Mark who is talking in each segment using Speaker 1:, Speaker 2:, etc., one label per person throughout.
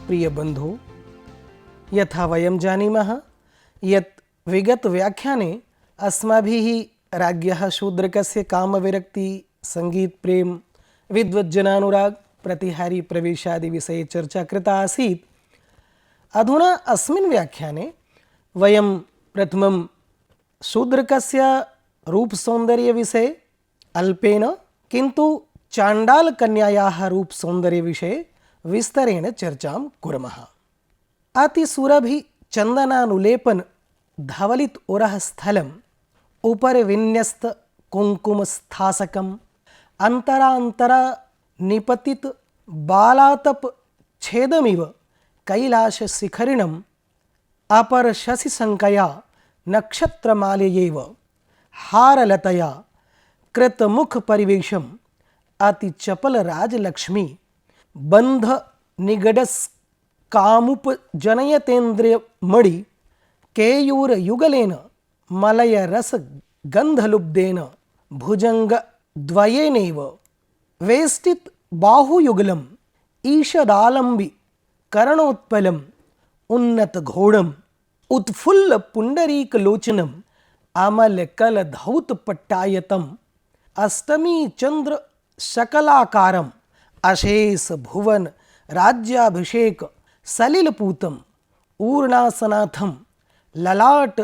Speaker 1: प्रिय बंधु, यथा वयं जानीमः यत् विगत व्याख्याने अस्माभिः राज्ञः शूद्रकस्य कामविरक्ति संगीत प्रेम विद्वज्जनानुराग प्रतिहारी प्रवेशादि विषये चर्चा कृता आसीत्। अधुना अस्मिन् व्याख्याने वयं प्रथमं शूद्रकस्य रूपसौन्दर्यविषये अल्पेन किन्तु चाण्डालकन्यायाः रूपसौन्दर्यविषये विस्तरेण चर्चां कुर्मः। अतिसुरभि चन्दनानुलेपन धवलित उरः स्थलम् उपरि विन्यस्त कुङ्कुमस्थासकम् अन्तरान्तरा निपतित बालातप छेदमिव कैलासशिखरिणम् अपर शशिशङ्कया नक्षत्रमालयैव हारलतया कृतमुखपरिवेशम् अतिचपलराजलक्ष्मी बन्ध निगडस्कामुपजनयतेन्द्रियमणि केयूरयुगलेन मलयरसगन्धलुब्धेन भुजङ्गद्वयेनैव वेष्टित बाहुयुगलम् ईषदालम्बि करणोत्पलम् उन्नतघोडम् उत्फुल्लपुण्डरीकलोचनम् अमलकलधौतपट्टायतम् अष्टमी चंद्र शकलाकारम् अशेष भुवन राज्याभिषेक सलिलपूतम् ऊर्णासनाथं ललाट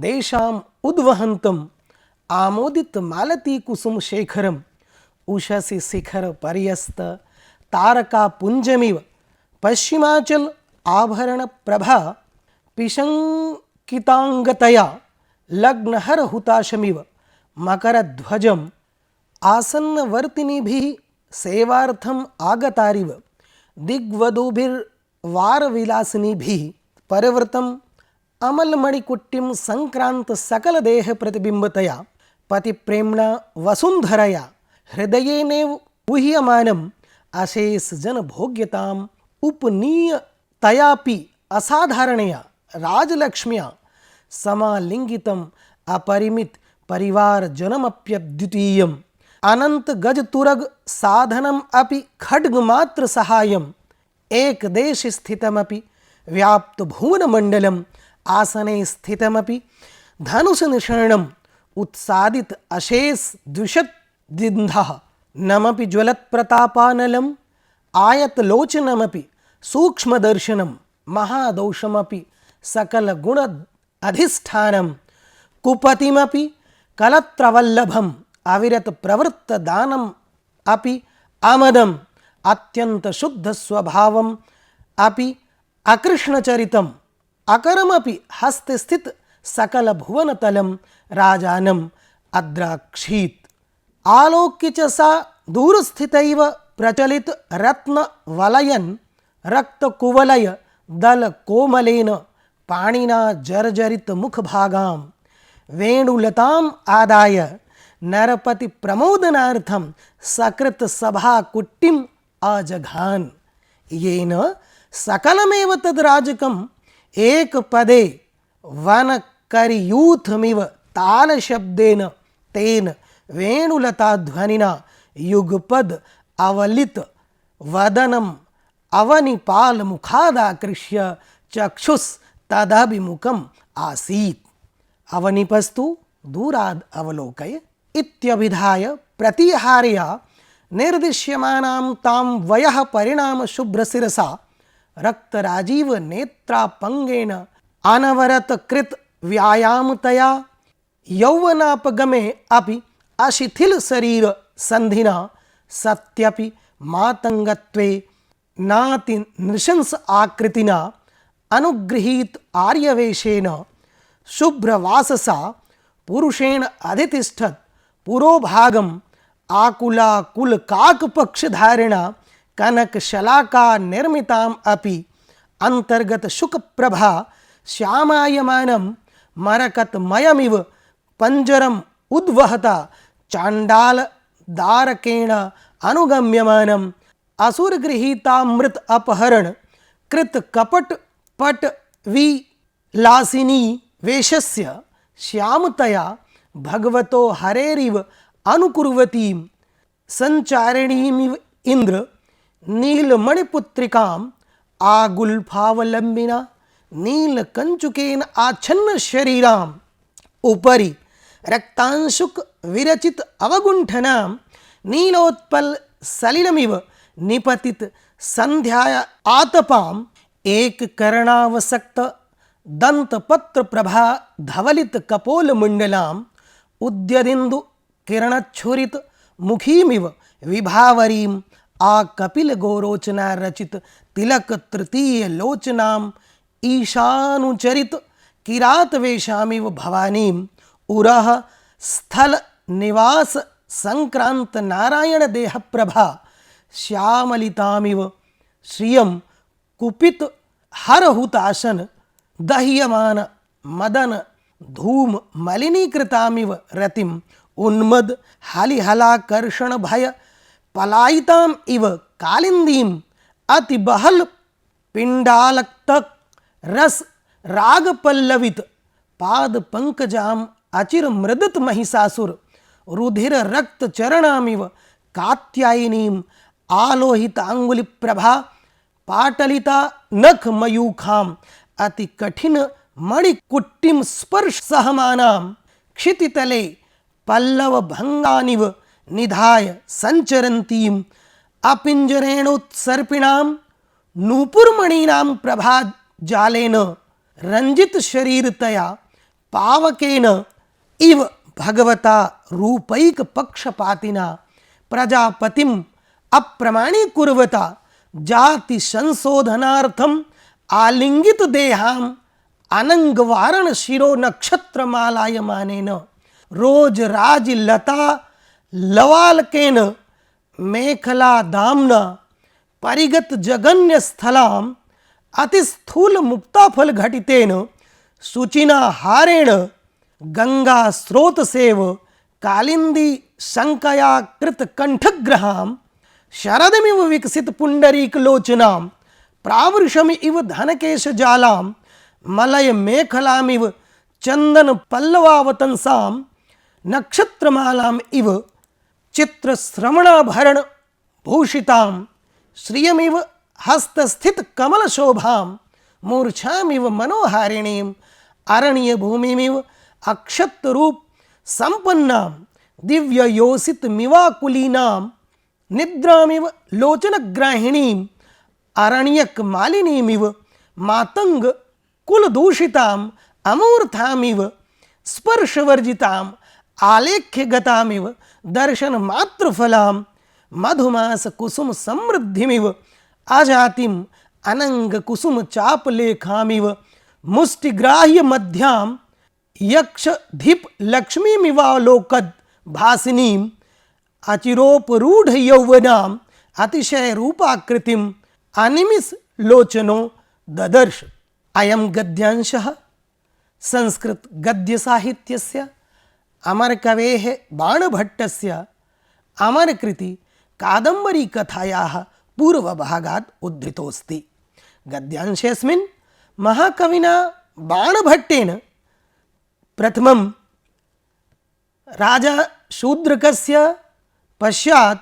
Speaker 1: देशाम् उद्वहन्तम् आमोदित मालती कुसुम शेखरम् उषसि शिखर पर्यस्त तारका पुंजमिव पश्चिमाचल आभरण प्रभा पिशंकितांगतया लग्नहर हुताशमिव मकरध्वजम् आसन्नवर्तिनीभिः सेवार्थम् आगतारिव दिग्वधूभिर्वारविलासिनीभिः परिवृतम् अमलमणिकुट्टिं संक्रांत सकलदेह प्रतिबिंबतया पतिप्रेम्णा वसुंधरया हृदयेनेव उह्यमानम् अशेष जनभोग्यताम् उपनीय तयापि असाधारणया राजलक्ष्म्या समालिंगितम् अपरिमित परिवार जनमप्यद्वितीयम् अनंत गज तुरग साधनम अपि खड्गमात्र सहायम् एक देश स्थितमपि व्याप्त भुवन मंडलम् आसने स्थितमपि धनुष निषरणम् उत्सादित अशेष द्विशत दिन्धः नमपि ज्वलत् प्रतापानलम् आयत लोचनमपि सूक्ष्मदर्शनम् महादोषमपि सकल गुण अधिष्ठानम् कुपतिमपि कलत्रवल्लभम् अविरत प्रवृत्त दानम् अपि अमदम् अत्यंत शुद्ध स्वभावम् अपि अकृष्णचरितम् अकरमपि हस्ते स्थित सकल भुवनतलम् राजानम् अद्राक्षीत् आलोक्य च सा दूरस्थितैव प्रचलित रत्न वलयन् रक्तकुवलय दल कोमलेन पाणिना जर्जरित मुखभागाम् वेणुलताम् आदाय नरपति प्रमोदनार्थं सकृत सभा कुट्टिम् अजघान येन सकलमेव तद्राजकम् एक पदे वनकरियूथमिव तालशब्देन तेन वेणुलताध्वनिना युगपद अवलित वदनम् अवनिपालमुखादाकृष्य चक्षुस्तदभिमुखम् आसीत् अवनिपस्तु दूराद् अवलोकय इत्यभिधाय प्रतिहार्य निर्दिश्यमानां तां वयः परिणाम शुभ्रशिरसा रक्तराजीव नेत्रापंगेन अनवरत कृत व्यायामतया यौवनापगमे अपि अशिथिल शरीर संधिना सत्यपि मातंगत्वे नाति नृशंस आकृतिना अनुगृहीत आर्यवेशेन शुभ्रवाससा पुरुषेण अधितिष्ठत् पुरोभागम् आकुलाकुल काकपक्षधारिणा कनकशलाका निर्मिताम् अपि अंतर्गत शुकप्रभा श्यामायमानं मरकतमयमिव पंजरम् उद्वहता चाण्डाल दारकेण अनुगम्यमानम् असुरगृहीतामृत अपहरण कृत कपट पट विलासिनी वेशस्य श्यामतया भगवतो हरेरिव अनुकुर्वतीं संचारिणीमिव इंद्र नीलमणिपुत्रिकाम् आगुल्फावलंबिना नीलकंचुकेन आच्छन्न शरीराम उपरि रक्तांशुक विरचित अवगुंठनां नीलोत्पल सलिलमिव निपतित संध्याया आतपाम एक कर्णावसक्त दंतपत्र प्रभा धवलित कपोल मंडलाम उद्यदिंदु किरणच्छुरित मुखीमिव विभावरीम आ कपिल गोरोचना रचित तिलक तृतीय लोचनाम ईशानुचरित किरात वेशामिव भवानीम उरह स्थल निवास संक्रांत नारायण देह प्रभा श्यामलितामिव श्रियम कुपित हरहुतासन दह्यमान मदन धूम मलिनीकृतामिव रतिम उन्मद हलिहलाकर्षण भय पलायिताम इव कालिंदीम अति बहल पिंडालक्तक रस राग पल्लवित पाद पंकजाम अचिर मृदत महिषासुर रुधिर रक्त चरणामिव कात्यायनीम आलोहितांगुलि प्रभा पाटलिता नख मयूखाम अति कठिन मणिकुट्टिम स्पर्श सहमानाम क्षितितले पल्लव भंगानिव निधाय संचरंतीम अपिंजरेणोत्सर्पिणाम नूपुरमणीनां प्रभा जालेन रंजित शरीरतया पावकेन इव भगवता रूपैक पक्षपातिना प्रजापतिम अप्रमाणीकुर्वता जाति संशोधनार्थम आलिंगित देहाम अनंग वारण शिरो नक्षत्र मालायमानेन रोज राज लता लवालकेन मेखला दामना परिगत जगन्य स्थलाम अतिस्थूल मुक्ताफल घटितेन सुचिना हारेण गंगा स्रोत सेव कालिंदी शंकया कृत कंठग्रहाम शरदमिव विकसित पुंडरीक लोचनाम प्रावृषम इव धनकेश जालाम मलय मेखलामिव चंदन पल्लवावतंसाम नक्षत्रमालाम इव चित्र श्रवणाभरण भूषिताम श्रियमिव हस्तस्थित कमल शोभाम मूर्छामिव मनोहारिणीम अरण्य भूमिमिव अक्षत रूप संपन्नाम दिव्य योसित मिवाकुलीनाम निद्रामिव लोचनग्राहिणीम अरण्यक मालिनीमिव मातंग कुलदूषिताम अमूर्थामिव स्पर्शवर्जिताम आलेख्यगतामिव दर्शन मात्रफलाम मधुमास कुसुम समृद्धिमिव अजातिम अनंग कुसुम चापलेखामिव मुष्टिग्राह्य मध्याम यक्ष धीप लक्ष्मीमिवालोकद भासिनीम अचिरोपरूढ़ यौवनाम अतिशय रूपाकृतिम अनिमिष लोचनो ददर्श। अयम गद्यांशः संस्कृत गद्य साहित्यस्य अमर कवेः बाणभट्टस्य अमरकृति कादम्बरी कथायाः पूर्वभागात् उद्धृतोऽस्ति। गद्यांशेऽस्मिन् महाकविना बाणभट्टेन प्रथमं राजा शूद्रकस्य पश्चात्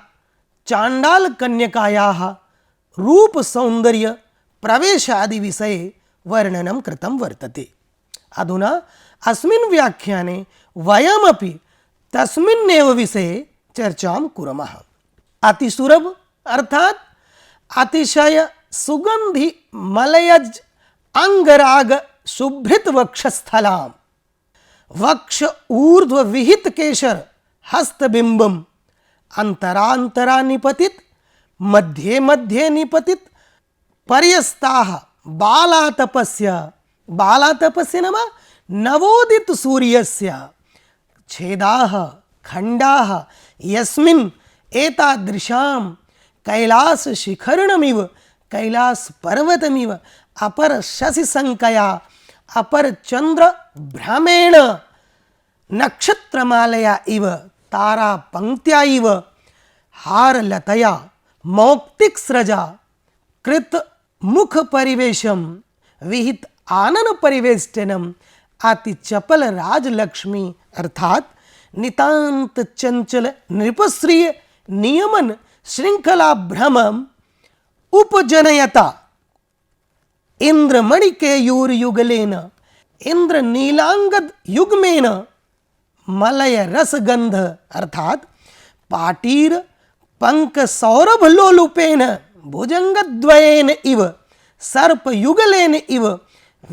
Speaker 1: चाण्डालकन्यकायाः रूपसौन्दर्य प्रवेशादि विषये वर्णनं कृतं वर्तते। अधुना अस्मिन् व्याख्याने वयमपि तस्मिन्नेव विषये चर्चां कुर्मः। अतिसुरभ अर्थात अतिशय सुगंधि मलयज अंगराग शुभ्रित वक्षस्थलाम वक्ष ऊर्ध्व विहित केशर हस्तबिंबम अंतरांतरा निपतित मध्ये मध्ये निपतित पर्यस्ताः बालातपस्य नाम नवोदित सूर्यस्य छेदाः खंडाः यस्मिन् एतादृशां कैलास शिखरणमिव कैलास पर्वतमिव अपर शशि संकया अपर चंद्र भ्रमेण नक्षत्रमालया इव तारा पंक्त्या इव हारलतया मौक्तिकस्रजा कृत मुख परिवेशम विहित आनन परिवेष्टनम अति चपल राजलक्ष्मी अर्थात नितांत चंचल नृपश्रिय नियमन श्रृंखला भ्रमम उपजनयता इंद्रमणिकेयूरयुगलेन इंद्रनीलांगद युग्मेन मलय रसगंध अर्थात पाटीर पंक सौरभ लोलुपेन भुजंगद्वयेन इव सर्पयुगलेन इव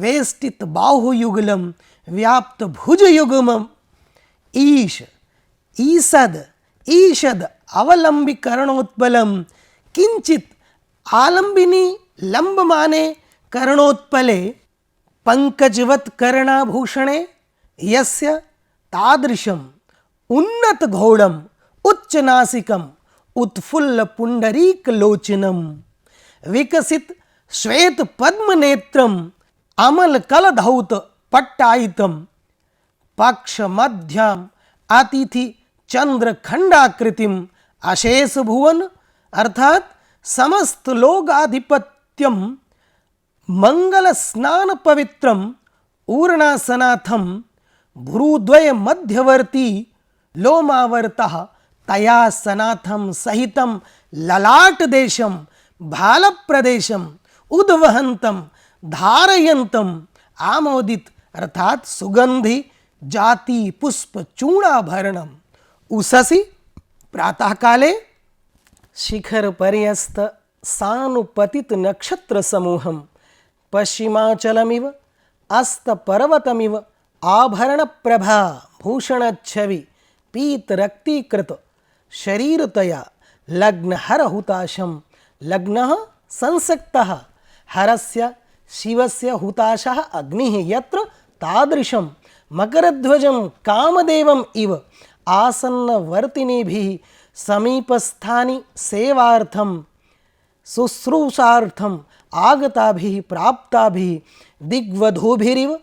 Speaker 1: वेष्टित बाहुयुगलम व्याप्त भुजयुगमम ईश ईसद ईषद अवलंबिकरणोत्पलम किंचित आलंबिनी लंबमाने करणोत्पले पंकजवत कर्णाभूषणे यस्य तादृशम उन्नत घोड़म उच्च नासिकम उत्फुल्ल पुंडरीक लोचनम विकसित श्वेत पद्म नेत्रम अमल कलधौत पट्टायितम पक्ष मध्याम अतिथि चंद्र खंडाकृतिम अशेष भुवन अर्थात समस्त लोगाधिपत्यम मंगल स्नान पवित्रम ऊर्णासनाथम भ्रूद्वय मध्यवर्ती लोमावर्तः तया सनाथम सहितम ललाट देशम भाल प्रदेशम उद्वहंतम धारयंतम आमोदित अर्थात सुगंधि जाति पुष्प चूड़ाभरणम उषसि प्रातः काले शिखर पर्यस्त सानुपतित नक्षत्र समूहम पश्चिमाचलमिव अस्त पर्वतमिव आभरण प्रभा भूषण छवि पीत रक्तीकृत शरीरतया लग्न हर हुताशम लग्नः संसक्तः हरस्य शिवस्य हुताशः अग्निः यत्र तादृशं मकरध्वजं कामदेवम् इव आसन्नवर्तिनीभिः समीपस्थानि सेवार्थं शुश्रूषार्थम् आगताभिः प्राप्ताभिः दिग्वधूभिरिव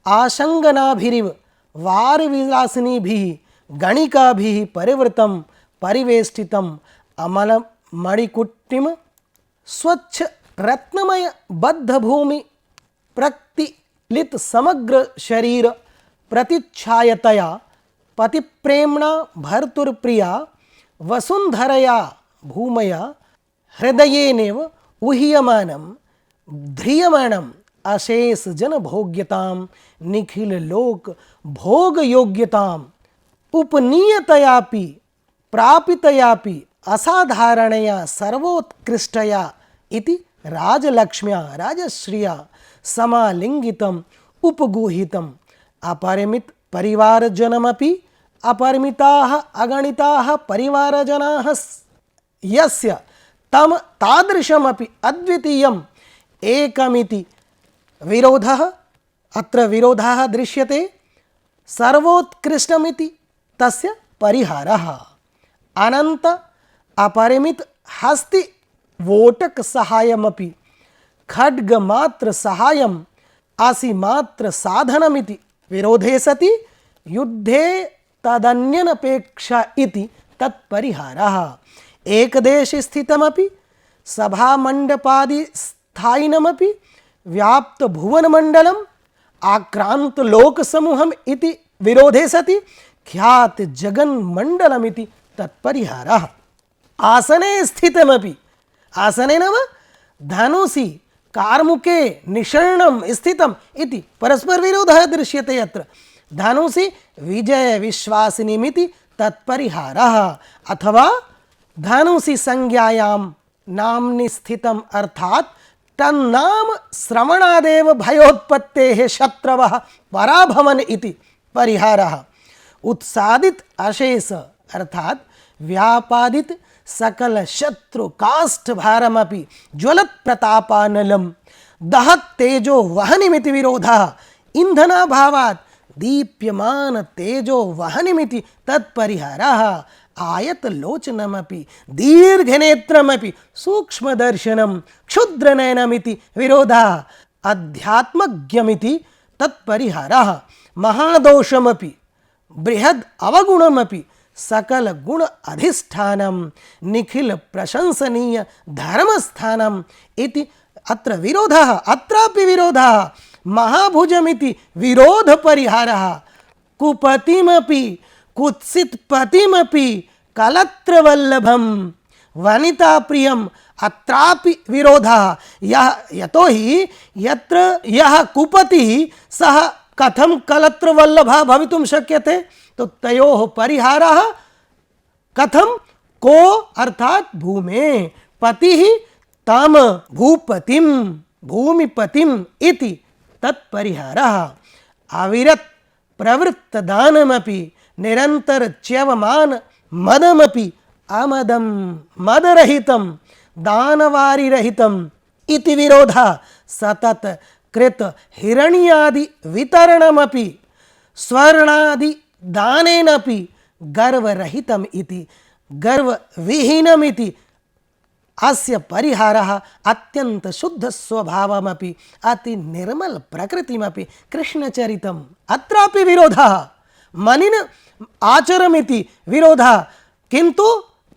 Speaker 1: आशंगनाभिरिव वारविलासिनीभिः गणिकाभिः परिवृतं परिवेष्टितम् अमलमणिकुट्टिम स्वच्छ रत्नमय बद्धभूमि प्रक्तिलित समग्र शरीर प्रतिच्छायतया पतिप्रेम्णा भर्तुर्प्रिया वसुंधरया भूमया हृदयेनेव उह्यमानं ध्रियमाणम् अशेष जन भोग्यतां निखिल लोक भोग योग्यताम् उपनीयतयापि प्रापितयापि असाधारणया सर्वोत्कृष्टया इति राजलक्ष्म्या राजश्रिया समालिंगितम् उपगुहितम् अपरिमित परिवारजनमपि अपरिमिताः अगणिताः परिवारजनाः यस्य तम तादृशमपि अद्वितीयम् एकमिति विरोधः अत्र विरोधः दृश्यते सर्वोत्कृष्टमिति तस्य परिहारः अनंत अपरिमित हस्ति वोटक सहायमपि खड्ग मात्र सहायम आसि मात्र साधनमिति विरोधे सति युद्धे तदन्यनपेक्षा इति तत्परिहारः एकदेश स्थितमपि सभामण्डपादि स्थायिनमपि व्याप्त भुवनमण्डलम् आक्रांत लोकसमूहम् इति विरोधे सति ख्यात जगन्मण्डलमिति तत्परिहारः आसने स्थितमपि आसने नाम धनुषि कार्मुके निषण्णं स्थितम् इति परस्पर विरोधः दृश्यते अत्र धनुषि विजय विश्वासिनीमिति तत्परिहारः अथवा धनुषि संज्ञायां नाम्नि स्थितम् अर्थात तन्नाम श्रवणादेव भयोत्पत्तेः शत्रवः पराभवन इति परिहारः उत्सादित अशेष अर्थात व्यापादित सकल शत्रु काष्ठ भारमपि ज्वलत प्रतापानलम दहत तेजो वहनिमिति विरोधः इंधनाभावात् दीप्यमान तेजो वहनिमिति तत्परिहारः आयत लोचनमपि दीर्घनेत्रमपि सूक्ष्मदर्शनं क्षुद्रनयनमिति विरोधः अध्यात्मज्ञमिति तत्परिहारः महादोषमपि बृहद अवगुणमपि सकल गुण अधिष्ठानं निखिल प्रशंसनीय धर्मस्थानम् इति अत्र विरोधः अत्रापि विरोधः महाभुजमिति विरोध परिहारः कुपतिमपि कुत्सित पतिमपि कलत्रवल्लभं वनिता प्रियम् अत्रापि विरोधः यः यतोहि यत्र यः कुपतिः सः कथं कलत्रवल्लभः भवितुं शक्यते। तो तयोः परिहारः कथं, को अर्थात भूमे, पतिः तम भूपतिं भूमिपतिम् इति तत्परिहारः। अविरत प्रवृत्त दानमपि निरंतर च्यवमान मदमपि अमदं मदरहितं दानवारिरहितम् इति विरोधः। सतत कृत हिरण्यादि वितरणमपि स्वर्णादि दानेनपि गर्वरहितम् इति गर्वविहीनमिति अस्य परिहारः अत्यंत शुद्ध स्वभावमपि अति निर्मल प्रकृतिमपि कृष्णचरितम्। अत्रापि विरोधः मनिन आचरमिति विरोधः, किन्तु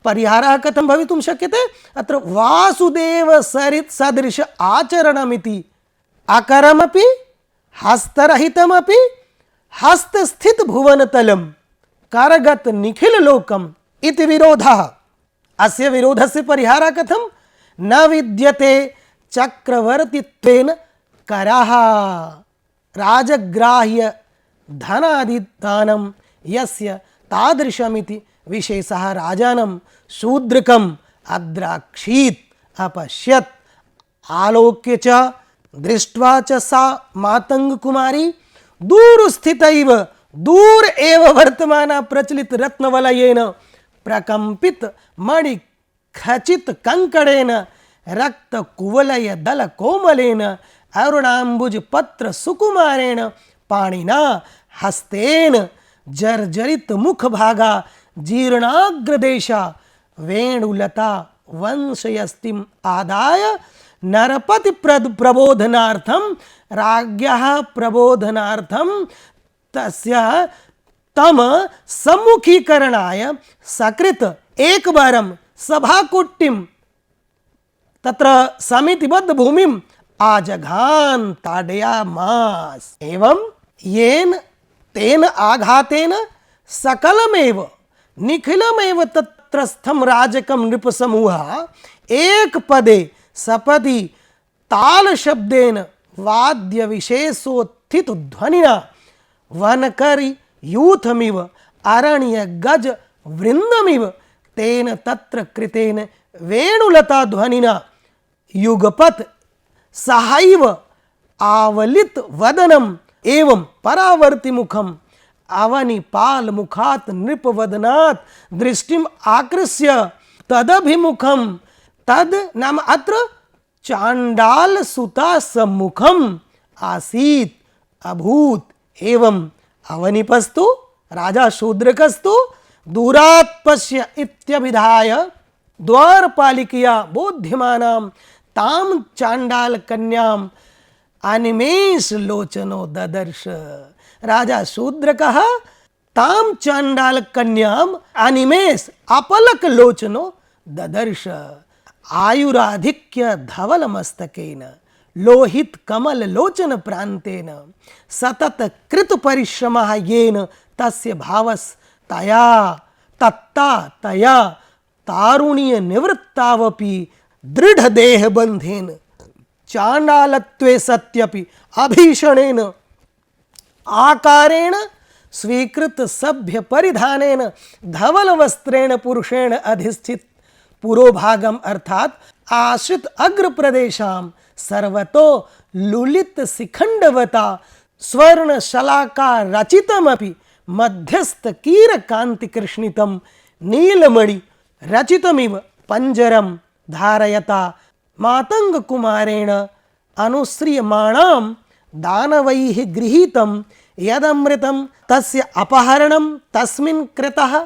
Speaker 1: परिहारः कथं भवितुं शक्यते। अत्र वासुदेव सरित् सदृश आचरणमिति अकरमपि हस्तरहितमपि हस्तस्थित भुवनतलं करगत निखिल लोकम् इति विरोधः। अस्य विरोधस्य परिहारः कथं, न विद्यते चक्रवर्तित्वेन करः राजग्राह्य धनादिदानं यस्य तादृशमिति विशेषः राजानं शूद्रकम् अद्राक्षीत् अपश्यत् आलोक्य च दृष्ट्वा च सा मातंगकुमारी दूरस्थितैव दूर एव वर्तमाना प्रचलित रत्नवलयेन प्रकंपित मणि खचित कंकड़ेन रक्त कुवलय दल कोमलेन अरुणांबुज पत्र सुकुमारेण पाणिना हस्तेन जर्जरित मुख भागा जीर्णाग्रदेशा वेणुलता वंशयस्तिम आदाय नरपति प्रबोधनार्थम राज्ञः प्रबोधनार्थम तस्य तम सम्मुखीकरणाय सकृत एकवारं सभाकुट्टिं तत्र समितिबद्ध भूमिं आजघान ताडयामास। एवं येन तेन आघातेन सकलमेव निखिलमेव तत्रस्थं राजकं नृपसमूहः एक पदे सपदि ताल शब्देन वाद्य विशेषोत्थित ध्वनिना वनकरि यूथमिव अरण्य गज वृंदमिव तेन तत्र कृतेन वेणुलता ध्वनिना युगपत सहैव आवलित वदनम एवं परावर्ति मुखम अवनिपाल मुखात नृपवदनात् दृष्टिम आकृष्य तदभिमुखम तद नाम अत्र चांडाल सुता सम्मुखम आसीत अभूत एवं अवनिपस्तु राजा शूद्रकस्तु दूरात् पश्य इत्यभिधाय द्वारपालिकया बोध्यमानां तां चांडाल कन्याम अनिमेष लोचनो ददर्श। राजा शूद्रकः तां चांडाल कन्याम अनिमेष अपलक लोचनो ददर्श। आयुराधिक्य धवल मस्तकेन लोहित कमल लोचन प्रांतेन सतत कृत परिश्रमः येन तस्य भावस तया तत्ता तया तारुण्य निवृत्तावपि दृढ़ देह बंधेन चांडालत्वे सत्यपि अभीषणेन आकारेण स्वीकृत सभ्य परिधानेन धवल वस्त्रेण पुरुषेण अधिष्ठित पुरोभागम अर्थात आश्रित अग्र प्रदेशाम सर्वतो लुलित शिखंडवता स्वर्ण शलाका रचितमपि मध्यस्थ कीर कांति कृष्णितम नीलमणि रचितमिव पंजरम धारयता मातंग कुमारेण अनुश्रियमाणां दानवैः गृहीतं यदमृतं तस्य अपहरणं तस्मिन् कृतः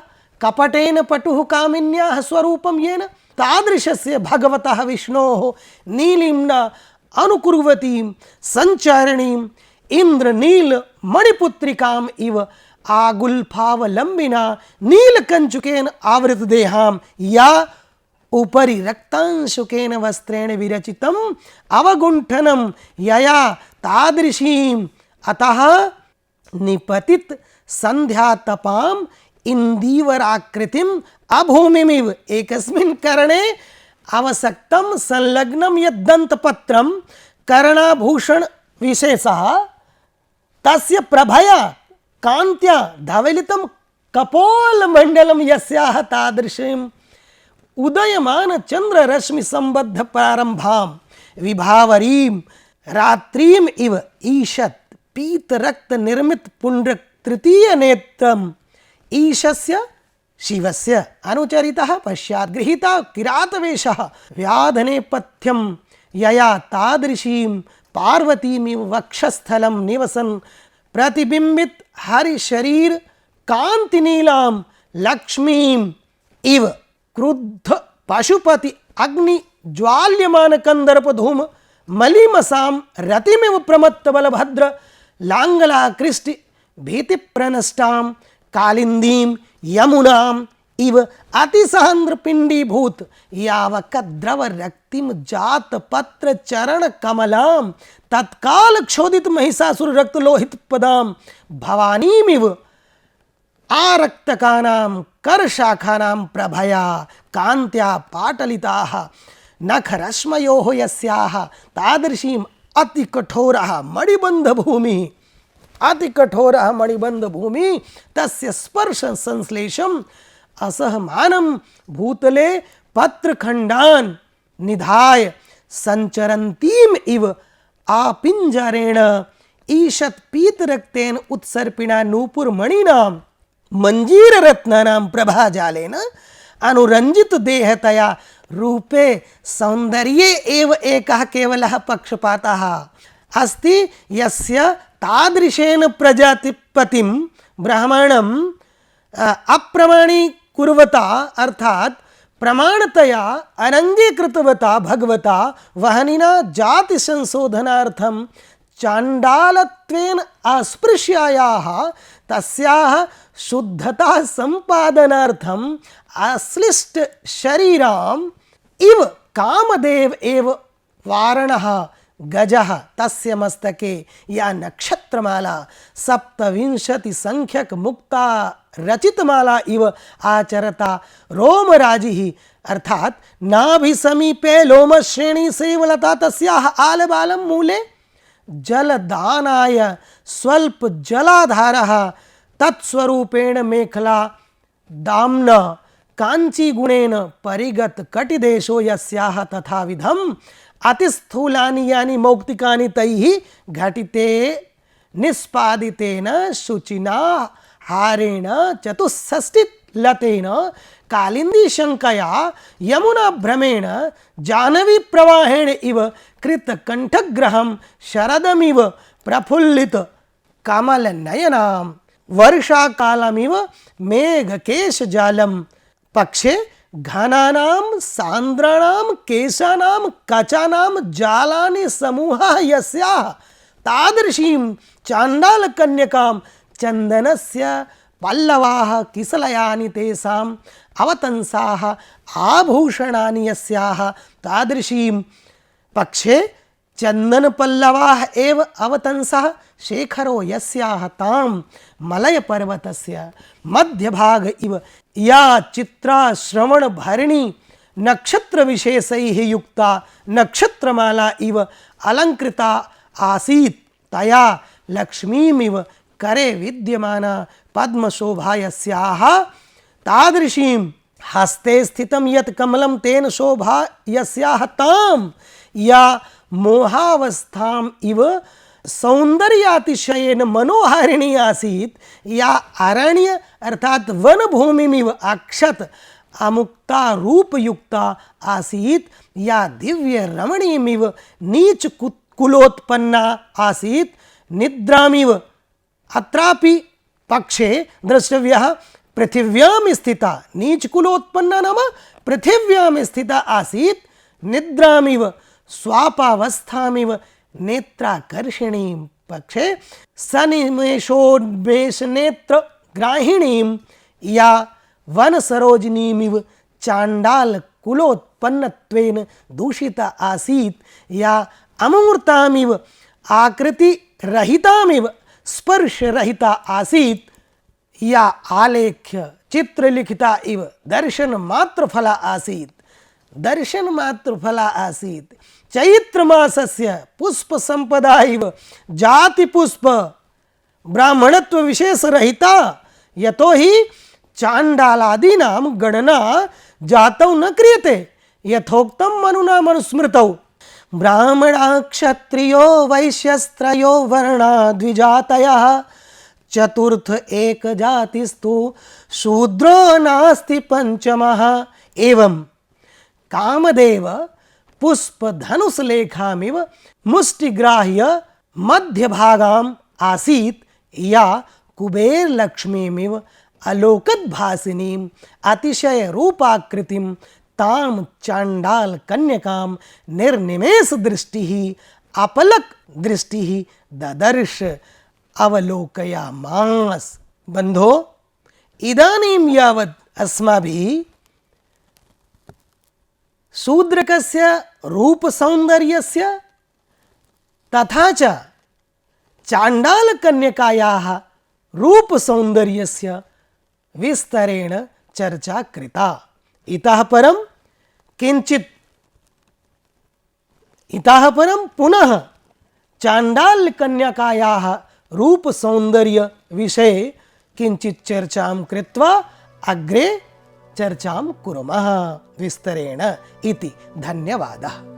Speaker 1: कपटेन पटुः कामिन्याः स्वरूपं येन तादृशस्य भगवतः विष्णोः नीलिम्ना अनुकुर्वतीं संचारिणीं इंद्रनील मणिपुत्रिकाम् इव आगुल्फावलंबिना नीलकंचुकेन आवृतदेहां या उपरि रक्तांशुकेन वस्त्रेण विरचितम् अवगुंठनं यया तादृशीम् अतः निपतित संध्यातपाम् इंदीवराकृतिम् अभूमिमिव एकस्मिन् करणे आवसक्तं संलग्नं यद्दन्तपत्रं कर्णाभूषण विशेषः तस्य प्रभया कान्त्या धवलितं कपोलमण्डलं यस्याः तादृशीम् उदयमान चंद्ररश्मि संबद्ध प्रारंभां विभावरीं रात्रिम इव ईशत् पीत रक्त निर्मित पुण्ड्र तृतीय नेत्रम ईशस्य शिवस्य अनुचरितः पश्चात् गृहीता किरातवेषः व्याधनेपथ्यं यया तादृशीं पार्वतीमिव वक्षस्थलं निवसन् प्रतिबिंबित हरिशरीर कांतिनीलां लक्ष्मीं इव क्रुद्ध पशुपति अग्नि ज्वाल्यमान कंदर्प धूम मलिमसां रतिमिव प्रमत्त बलभद्र लांगलाकृष्टि भीति प्रनष्टां कालिंदीं यमुनां इव अतिसहन्द्र पिंडीभूत यावकद्रव रक्तिम जात पत्र चरण कमलां तत्काल क्षोदित महिषासुर रक्त लोहित पदां भवानीमिव आरक्तकानां करशाखानां प्रभया कान्त्या पाटलिताः नखरश्मयोः यस्याः तादृशीम् अतिकठोरः मणिबन्धभूमिः अतिकठोरः मणिबन्धभूमिः तस्य स्पर्श संश्लेषम् असहमानं भूतले पत्रखण्डान् निधाय सञ्चरन्तीम् इव आपिञ्जरेण ईषत् पीतरक्तेन उत्सर्पिणा नूपुरमणीनां मंजीररत्नानां प्रभाजालेन अनुरंजित देहतया रूपे सौंदर्ये एव एकः केवलः पक्षपातः अस्ति यस्य तादृशेन प्रजातिपतिं ब्राह्मणं अप्रमाणीकुर्वता अर्थात् प्रमाणतया अनंगीकृतवता भगवता वहनिना जाति संशोधनार्थं चाण्डालत्वेन अस्पृश्यायाः तस्याः शुद्धता संपादनार्थं अश्लिष्ट शरीराम इव कामदेव एव वारणः गजः तस्य मस्तके या नक्षत्रमाला 27 संख्यक मुक्ता रचितमाला इव आचरता रोमराजिः अर्थात नाभि समीपे लोमश्रेणी सेवलता तस्याः आलबालं मूले जलदानाय स्वल्प जलाधारः तत्स्वरूपेण मेखला दाम्ना कांची गुणेन परिगत कटिदेशो यस्याः तथाविधम् अतिस्थूलानि यानि मौक्तिकानि तैः घटिते निष्पादितेन शुचिना हारेण चतुष्षष्टि लतेन कालिंदी शंकया यमुना भ्रमेण जानवी प्रवाहेण इव कृत कंठग्रहं शरदमिव प्रफुल्लित कमल नयनां वर्षाकालमिव मेघकेश जालम पक्षे घनानां सांद्राणां केशानां कचानां जालानि समूहः यस्याः तादृशीं चाण्डाल कन्यकां चन्दनस्य पल्लवाः किसलयानि तेषाम् अवतंसाः आभूषणानि यस्याः तादृशीं पक्षे चंदन पल्लवाः एव अवतंसः शेखरो यस्याः तां मलय पर्वतस्य मध्यभाग इव या चित्रा श्रवण भरणी नक्षत्र विशेषैः युक्ता नक्षत्रमाला इव अलंकृता आसीत् तया लक्ष्मीमिव करे विद्यमाना पद्मशोभा यस्याः तादृशीं हस्ते स्थितं यत् कमलं तेन शोभा यस्याः तां या मोहावस्थाम् इव सौंदर्यातिशयेन मनोहारिणी आसीत् या अरण्य अर्थात वन भूमिमिव अक्षत अमुक्ता रूपयुक्ता आसीत् या दिव्य रमणीयमिव नीच कुलोत्पन्ना आसीत् निद्रामिव अत्रापि पक्षे द्रष्टव्यः पृथिव्यां स्थिता नीच कुलोत्पन्ना नाम पृथिव्यां स्थिता आसीत् निद्रामिव स्वापावस्थामिव नेत्राकर्षणीं पक्षे सनिमेषोन्मेष नेत्र ग्राहिणीं या वन सरोजिनीमिव चांडाल कुलोत्पन्नत्वेन दूषिता आसीत् या अमूर्तामिव आकृति रहितामिव स्पर्श रहिता आसीत् या आलेख्य चित्रलिखिता इव दर्शन मात्र फला आसीत् दर्शन मात्र फला आसीत्। चैत्र मासस्य पुष्प संपदा इव जाति पुष्प ब्राह्मणत्व विशेष रहिता, यतो हि चांडालादीनां गणना जातौ न क्रियते यथोक्तं मनुना मनुस्मृतौ। ब्राह्मणः क्षत्रियो वैश्यस्त्रयो वर्णा द्विजातयः, चतुर्थ एक जातिस्तु शूद्रो नास्ति पंचमः। एवं कामदेव पुष्प धनुष लेखामिव मुष्टिग्राह्य मध्य भागाम आसीत्, या कुबेर लक्ष्मीमिव अलोकत भासिनीम अतिशय रूपाकृतिम ताम चांडाल कन्यकाम निर्निमेष दृष्टि अपलक दृष्टि ददर्श अवलोकयामास। बंधो, इदानीं यावत् अस्माभिः शूद्रकस्य रूप सौंदर्यस्य तथा च चांडाल कन्यकायाः रूप सौंदर्यस्य विस्तरेण चर्चा कृता। इतः परं पुनः चांडाल कन्यकायाः रूप सौंदर्य विषये किंचित चर्चां कृत्वा अग्रे चर्चां कुर्मः विस्तरेण इति। धन्यवादः।